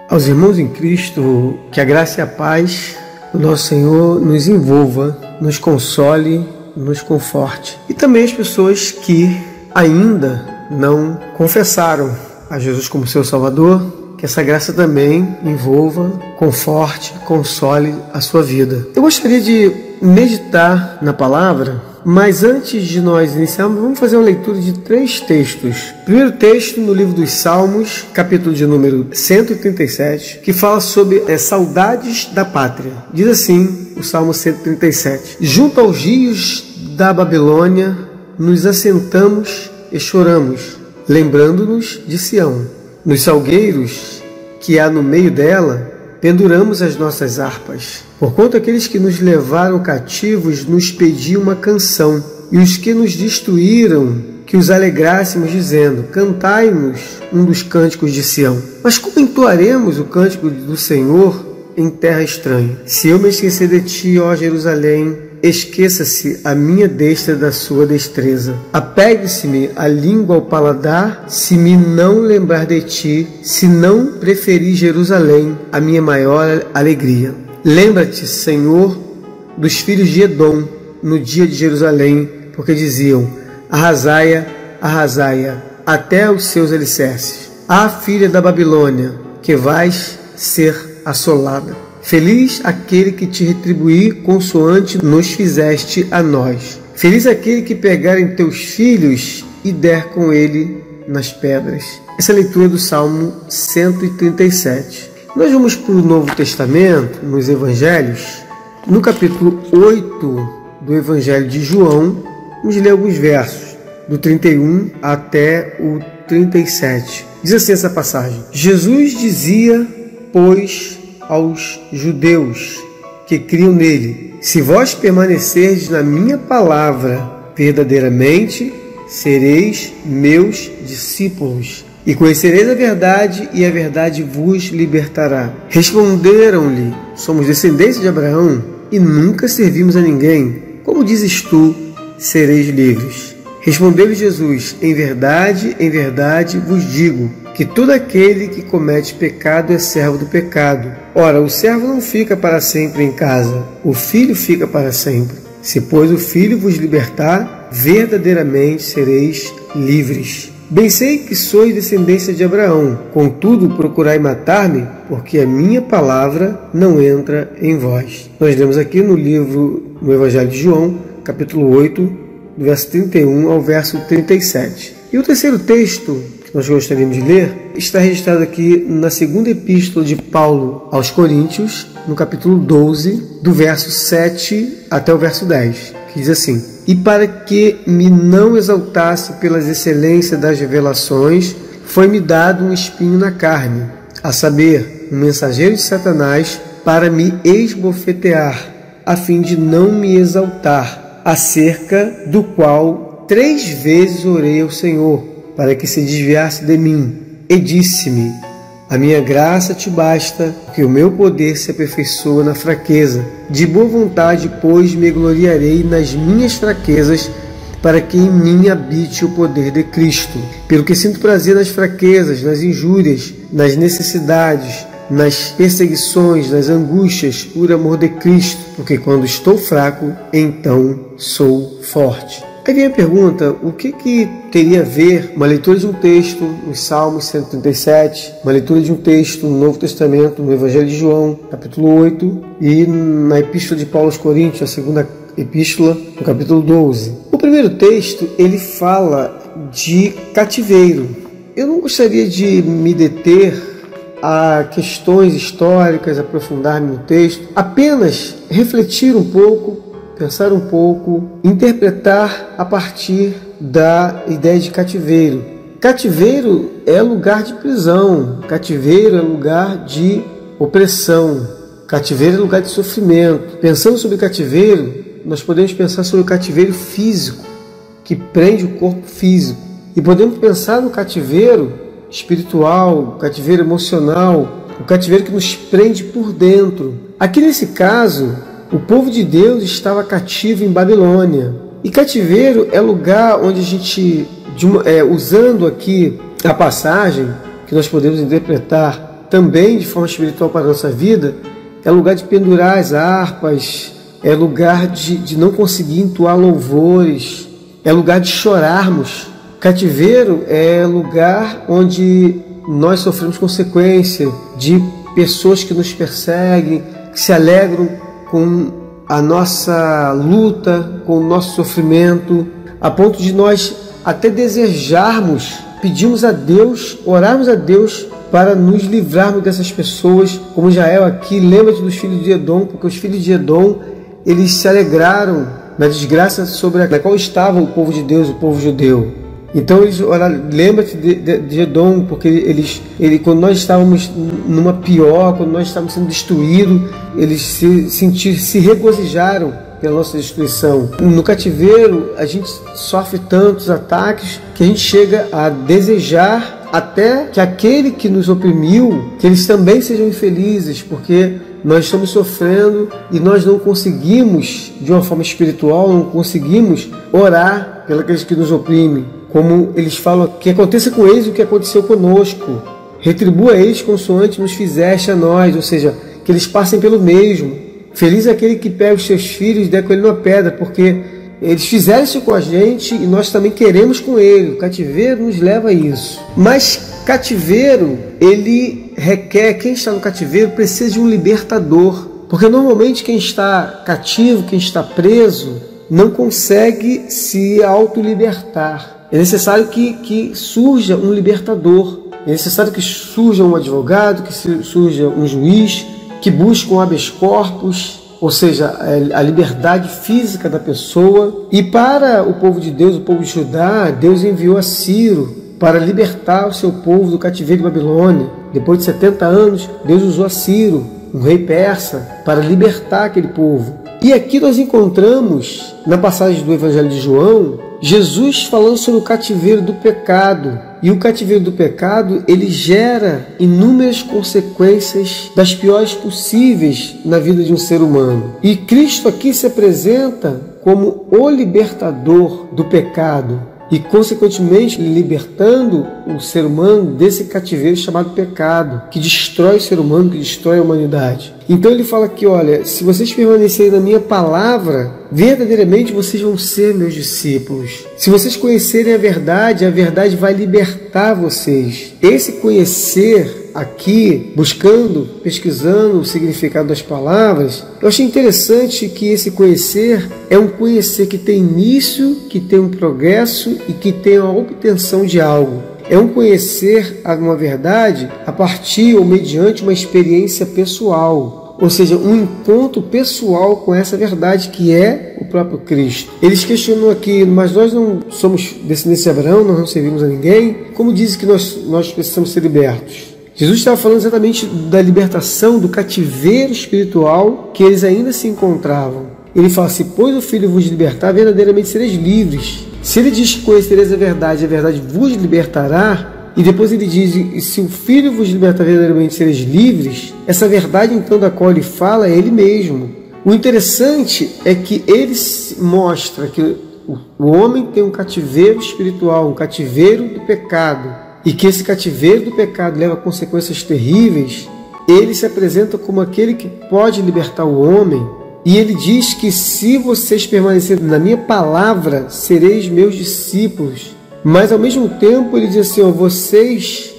Aos irmãos em Cristo, que a graça e a paz do nosso Senhor nos envolva, nos console, nos conforte. E também as pessoas que ainda não confessaram a Jesus como seu Salvador, que essa graça também envolva, conforte, console a sua vida. Eu gostaria de meditar na palavra, mas antes de nós iniciarmos, vamos fazer uma leitura de 3 textos. Primeiro texto no livro dos Salmos, capítulo de número 137, que fala sobre saudades da pátria. Diz assim o Salmo 137: Junto aos rios da Babilônia nos assentamos e choramos, lembrando-nos de Sião. Nos salgueiros que há no meio dela, penduramos as nossas harpas. Porquanto aqueles que nos levaram cativos nos pediam uma canção, e os que nos destruíram, que os alegrássemos, dizendo: Cantai-nos um dos cânticos de Sião. Mas como entoaremos o cântico do Senhor em terra estranha? Se eu me esquecer de ti, ó Jerusalém, esqueça-se a minha destra da sua destreza. Apegue-se-me a língua ao paladar, se me não lembrar de ti, se não preferir Jerusalém, a minha maior alegria. Lembra-te, Senhor, dos filhos de Edom, no dia de Jerusalém, porque diziam: Arrasai-a, arrasai-a, até os seus alicerces. Ah, filha da Babilônia, que vais ser assolada. Feliz aquele que te retribuir consoante nos fizeste a nós. Feliz aquele que pegar em teus filhos e der com ele nas pedras. Essa é a leitura do Salmo 137. Nós vamos para o Novo Testamento, nos Evangelhos, no capítulo 8 do Evangelho de João. Vamos ler alguns versos, do 31 até o 37. Diz assim essa passagem: Jesus dizia, pois, aos judeus que criam nele: Se vós permanecerdes na minha palavra, verdadeiramente sereis meus discípulos, e conhecereis a verdade, e a verdade vos libertará. Responderam-lhe: Somos descendentes de Abraão, e nunca servimos a ninguém. Como dizes tu, sereis livres? Respondeu-lhe Jesus: em verdade vos digo, que todo aquele que comete pecado é servo do pecado. Ora, o servo não fica para sempre em casa, o filho fica para sempre. Se, pois, o filho vos libertar, verdadeiramente sereis livres. Bem sei que sois descendência de Abraão, contudo procurai matar-me, porque a minha palavra não entra em vós. Nós lemos aqui no Evangelho de João, capítulo 8, do verso 31 ao verso 37. E o terceiro texto que nós gostaríamos de ler está registrado aqui na segunda epístola de Paulo aos Coríntios, no capítulo 12, do verso 7 até o verso 10, que diz assim: E para que me não exaltasse pelas excelências das revelações, foi-me dado um espinho na carne, a saber, um mensageiro de Satanás, para me esbofetear, a fim de não me exaltar, acerca do qual 3 vezes orei ao Senhor, para que se desviasse de mim. E disse-me: A minha graça te basta, porque o meu poder se aperfeiçoa na fraqueza. De boa vontade, pois, me gloriarei nas minhas fraquezas, para que em mim habite o poder de Cristo. Pelo que sinto prazer nas fraquezas, nas injúrias, nas necessidades, nas perseguições, nas angústias, por amor de Cristo, porque quando estou fraco, então sou forte. Aí vem a pergunta: o que teria a ver uma leitura de um texto nos Salmos 137, uma leitura de um texto no Novo Testamento, no Evangelho de João, capítulo 8, e na Epístola de Paulo aos Coríntios, a segunda epístola, no capítulo 12? O primeiro texto, ele fala de cativeiro. Eu não gostaria de me deter a questões históricas, aprofundar-me no texto, apenas refletir um pouco, pensar um pouco, interpretar a partir da ideia de cativeiro. Cativeiro é lugar de prisão, cativeiro é lugar de opressão, cativeiro é lugar de sofrimento. Pensando sobre cativeiro, nós podemos pensar sobre o cativeiro físico, que prende o corpo físico, e podemos pensar no cativeiro espiritual, o cativeiro emocional, o cativeiro que nos prende por dentro. Aqui nesse caso, o povo de Deus estava cativo em Babilônia. E cativeiro é lugar onde a gente, usando aqui a passagem, que nós podemos interpretar também de forma espiritual para a nossa vida, é lugar de pendurar as harpas, é lugar de não conseguir entoar louvores, é lugar de chorarmos. Cativeiro é lugar onde nós sofremos consequência de pessoas que nos perseguem, que se alegram com a nossa luta, com o nosso sofrimento, a ponto de nós até desejarmos, pedirmos a Deus, orarmos a Deus para nos livrarmos dessas pessoas, como Jael aqui. Lembra-te dos filhos de Edom, porque os filhos de Edom, eles se alegraram na desgraça sobre a qual estava o povo de Deus, o povo judeu. Então eles oraram, lembra-te de Edom, porque quando nós estávamos numa pior, quando nós estávamos sendo destruídos, eles se regozijaram pela nossa destruição. No cativeiro, a gente sofre tantos ataques que a gente chega a desejar até que aquele que nos oprimiu, que eles também sejam infelizes, porque nós estamos sofrendo e nós não conseguimos, de uma forma espiritual, não conseguimos orar pelos que nos oprimem. Como eles falam, que aconteça com eles o que aconteceu conosco. Retribua eles consoante nos fizeste a nós, ou seja, que eles passem pelo mesmo. Feliz é aquele que pega os seus filhos e der com ele numa pedra, porque eles fizeram isso com a gente e nós também queremos com ele. O cativeiro nos leva a isso. Mas cativeiro, ele requer, quem está no cativeiro precisa de um libertador. Porque normalmente quem está cativo, quem está preso, não consegue se autolibertar. É necessário que surja um libertador. É necessário que surja um advogado, que surja um juiz, que busque um habeas corpus, ou seja, a liberdade física da pessoa. E para o povo de Deus, o povo de Judá, Deus enviou a Ciro para libertar o seu povo do cativeiro de Babilônia. Depois de 70 anos, Deus usou a Ciro, um rei persa, para libertar aquele povo. E aqui nós encontramos, na passagem do Evangelho de João, Jesus falando sobre o cativeiro do pecado. E o cativeiro do pecado, ele gera inúmeras consequências das piores possíveis na vida de um ser humano. E Cristo aqui se apresenta como o libertador do pecado e, consequentemente, libertando o ser humano desse cativeiro chamado pecado, que destrói o ser humano, que destrói a humanidade. Então ele fala aqui, olha, se vocês permanecerem na minha palavra, verdadeiramente vocês vão ser meus discípulos. Se vocês conhecerem a verdade vai libertar vocês. Esse conhecer aqui, buscando, pesquisando o significado das palavras, eu achei interessante que esse conhecer é um conhecer que tem início, que tem um progresso e que tem a obtenção de algo. É um conhecer uma verdade a partir ou mediante uma experiência pessoal, ou seja, um encontro pessoal com essa verdade que é o próprio Cristo. Eles questionam aqui, mas nós não somos descendentes de Abraão, nós não servimos a ninguém, como dizem que nós precisamos ser libertos? Jesus estava falando exatamente da libertação do cativeiro espiritual que eles ainda se encontravam. Ele fala assim, pois o Filho vos libertar, verdadeiramente sereis livres. Se ele diz que conhecereis a verdade vos libertará, e depois ele diz, e se o Filho vos libertar, verdadeiramente sereis livres, essa verdade então da qual ele fala é ele mesmo. O interessante é que ele mostra que o homem tem um cativeiro espiritual, um cativeiro do pecado, e que esse cativeiro do pecado leva a consequências terríveis. Ele se apresenta como aquele que pode libertar o homem, e ele diz que se vocês permanecerem na minha palavra, sereis meus discípulos. Mas ao mesmo tempo ele diz assim, vocês,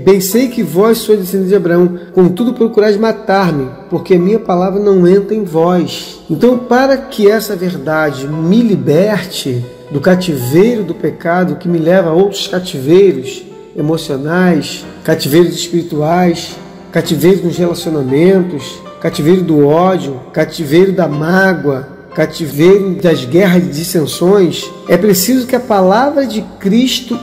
bem sei que vós sois descendentes de Abraão, contudo procurais matar-me, porque a minha palavra não entra em vós. Então, para que essa verdade me liberte do cativeiro do pecado, que me leva a outros cativeiros emocionais, cativeiros espirituais, cativeiros nos relacionamentos, cativeiro do ódio, cativeiro da mágoa, cativeiro das guerras e dissensões, é preciso que a palavra de Cristo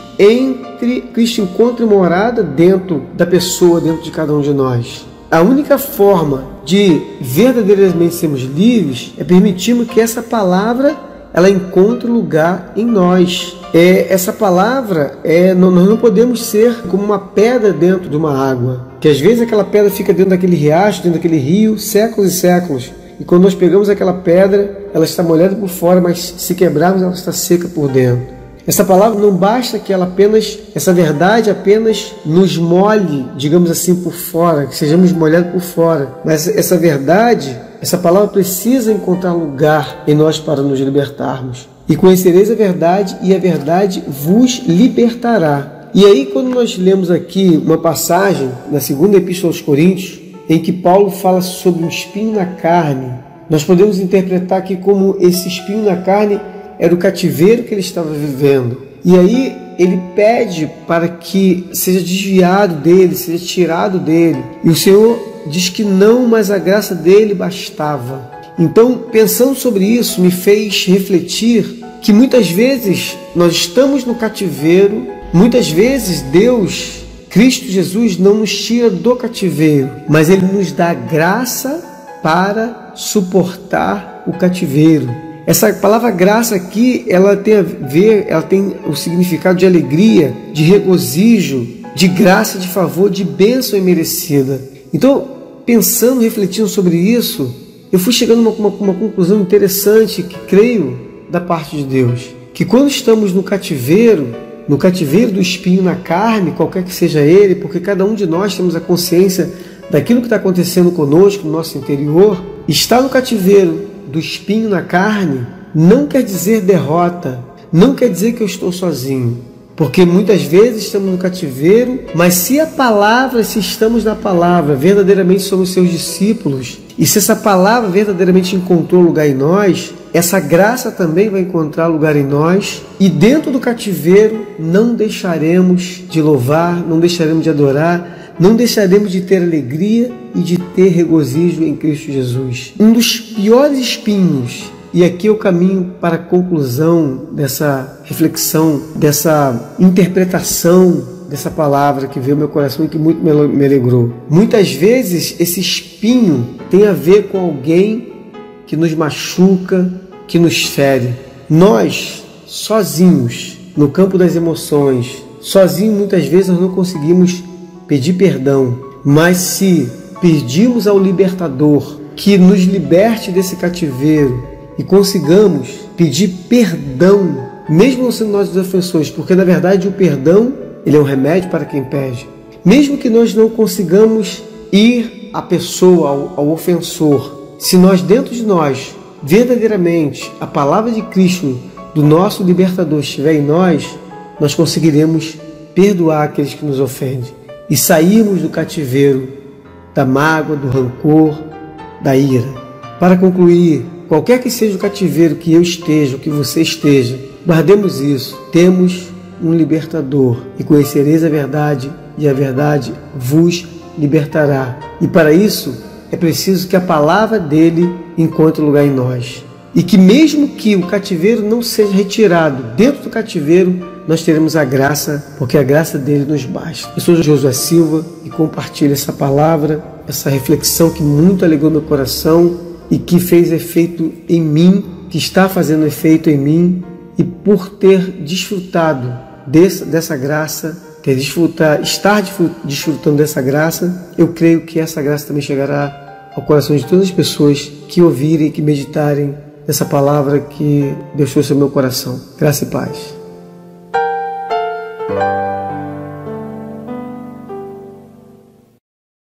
encontre morada dentro da pessoa, dentro de cada um de nós. A única forma de verdadeiramente sermos livres é permitirmos que essa palavra ela encontre lugar em nós. Essa palavra, nós não podemos ser como uma pedra dentro de uma água, que às vezes aquela pedra fica dentro daquele riacho, dentro daquele rio, séculos e séculos. E quando nós pegamos aquela pedra, ela está molhada por fora, mas se quebrarmos, ela está seca por dentro. Essa palavra não basta que essa verdade apenas nos molhe, digamos assim, por fora, que sejamos molhados por fora. Mas essa verdade, essa palavra precisa encontrar lugar em nós para nos libertarmos. E conhecereis a verdade, e a verdade vos libertará. E aí, quando nós lemos aqui uma passagem na segunda epístola aos Coríntios, em que Paulo fala sobre um espinho na carne, nós podemos interpretar aqui como esse espinho na carne era o cativeiro que ele estava vivendo. E aí ele pede para que seja desviado dele, seja tirado dele. E o Senhor diz que não, mas a graça dele bastava. Então, pensando sobre isso, me fez refletir que muitas vezes nós estamos no cativeiro, muitas vezes Deus, Cristo Jesus, não nos tira do cativeiro, mas Ele nos dá graça para suportar o cativeiro. Essa palavra graça aqui, ela tem o significado de alegria, de regozijo, de graça, de favor, de bênção imerecida. Então, pensando, refletindo sobre isso, eu fui chegando a uma conclusão interessante que creio da parte de Deus, que quando estamos no cativeiro do espinho na carne, qualquer que seja ele, porque cada um de nós temos a consciência daquilo que está acontecendo conosco, no nosso interior, estar no cativeiro do espinho na carne não quer dizer derrota, não quer dizer que eu estou sozinho, porque muitas vezes estamos no cativeiro, mas se estamos na palavra, verdadeiramente somos seus discípulos, e se essa palavra verdadeiramente encontrou lugar em nós, essa graça também vai encontrar lugar em nós, e dentro do cativeiro não deixaremos de louvar, não deixaremos de adorar, não deixaremos de ter alegria e de ter regozijo em Cristo Jesus. Um dos piores espinhos, e aqui eu caminho para a conclusão dessa reflexão, dessa interpretação dessa palavra que veio ao meu coração e que muito me alegrou. Muitas vezes esse espinho tem a ver com alguém que nos machuca, que nos fere. Nós, sozinhos, no campo das emoções, sozinhos muitas vezes nós não conseguimos pedir perdão, mas se pedirmos ao libertador que nos liberte desse cativeiro e consigamos pedir perdão, mesmo não sendo nós os ofensores, porque na verdade o perdão, ele é um remédio para quem pede. Mesmo que nós não consigamos ir à pessoa, ao ofensor, se nós dentro de nós, verdadeiramente, a palavra de Cristo, do nosso libertador estiver em nós, nós conseguiremos perdoar aqueles que nos ofendem e sairmos do cativeiro da mágoa, do rancor, da ira. Para concluir, qualquer que seja o cativeiro que eu esteja, ou que você esteja, guardemos isso. Temos um libertador, e conhecereis a verdade, e a verdade vos libertará. E para isso é preciso que a palavra dele encontre lugar em nós. E que mesmo que o cativeiro não seja retirado, dentro do cativeiro nós teremos a graça, porque a graça dele nos basta. Eu sou Josué Silva e compartilho essa palavra, essa reflexão que muito alegrou meu coração e que fez efeito em mim, que está fazendo efeito em mim, e por ter desfrutado dessa graça, estar desfrutando dessa graça, eu creio que essa graça também chegará ao coração de todas as pessoas que ouvirem, que meditarem nessa palavra que Deus trouxe ao meu coração. Graça e paz.